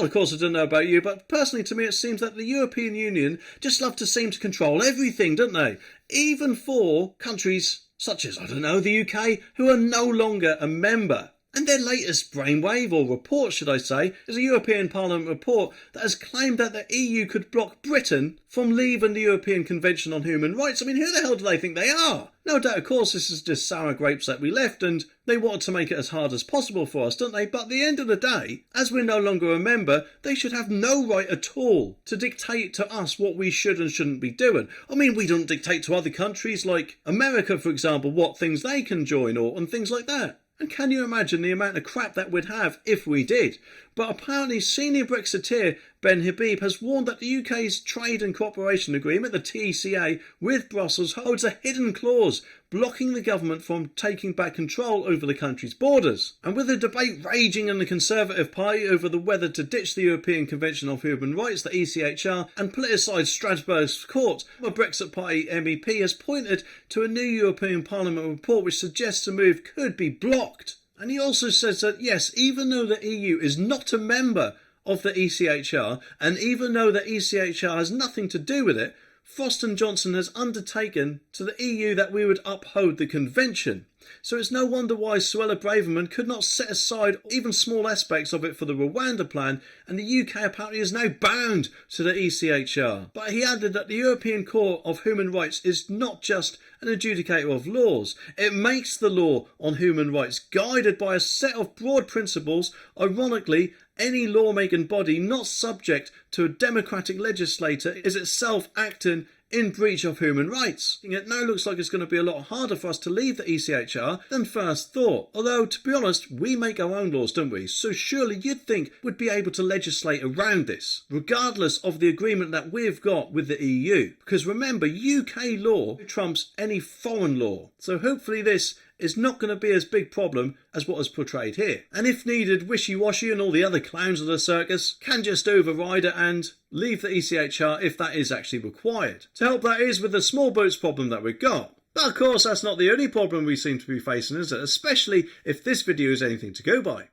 Well, of course, I don't know about you, but personally to me it seems that the European Union just love to seem to control everything, don't they? Even for countries such as, I don't know, the UK, who are no longer a member. And their latest brainwave, or report should I say, is a European Parliament report that has claimed that the EU could block Britain from leaving the European Convention on Human Rights. I mean, who the hell do they think they are? No doubt, of course, this is just sour grapes that we left, and they wanted to make it as hard as possible for us, don't they? But at the end of the day, as we're no longer a member, they should have no right at all to dictate to us what we should and shouldn't be doing. I mean, we don't dictate to other countries like America, for example, what things they can join and things like that. And can you imagine the amount of crap that we'd have if we did? But apparently senior Brexiteer Ben Habib has warned that the UK's Trade and Cooperation Agreement, the TCA, with Brussels holds a hidden clause blocking the government from taking back control over the country's borders. And with a debate raging in the Conservative Party over whether to ditch the European Convention on Human Rights, the ECHR, and politicise Strasbourg's court, a Brexit Party MEP has pointed to a new European Parliament report which suggests the move could be blocked. And he also says that, yes, even though the EU is not a member of the ECHR, and even though the ECHR has nothing to do with it, Frost and Johnson has undertaken to the EU that we would uphold the convention. So it's no wonder why Suella Braverman could not set aside even small aspects of it for the Rwanda plan, and the UK apparently is now bound to the ECHR. But he added that the European Court of Human Rights is not just an adjudicator of laws, it makes the law on human rights, guided by a set of broad principles. Ironically, any lawmaking body not subject to a democratic legislator is itself acting in breach of human rights. It now looks like it's going to be a lot harder for us to leave the ECHR than first thought. Although, to be honest, we make our own laws, don't we? So surely you'd think we'd be able to legislate around this, regardless of the agreement that we've got with the EU. Because remember, UK law trumps any foreign law. So hopefully this is not going to be as big problem as what is portrayed here. And if needed, Wishy-Washy and all the other clowns of the circus can just override it and leave the ECHR if that is actually required. To help that is with the small boats problem that we've got. But of course that's not the only problem we seem to be facing, is it? Especially if this video is anything to go by.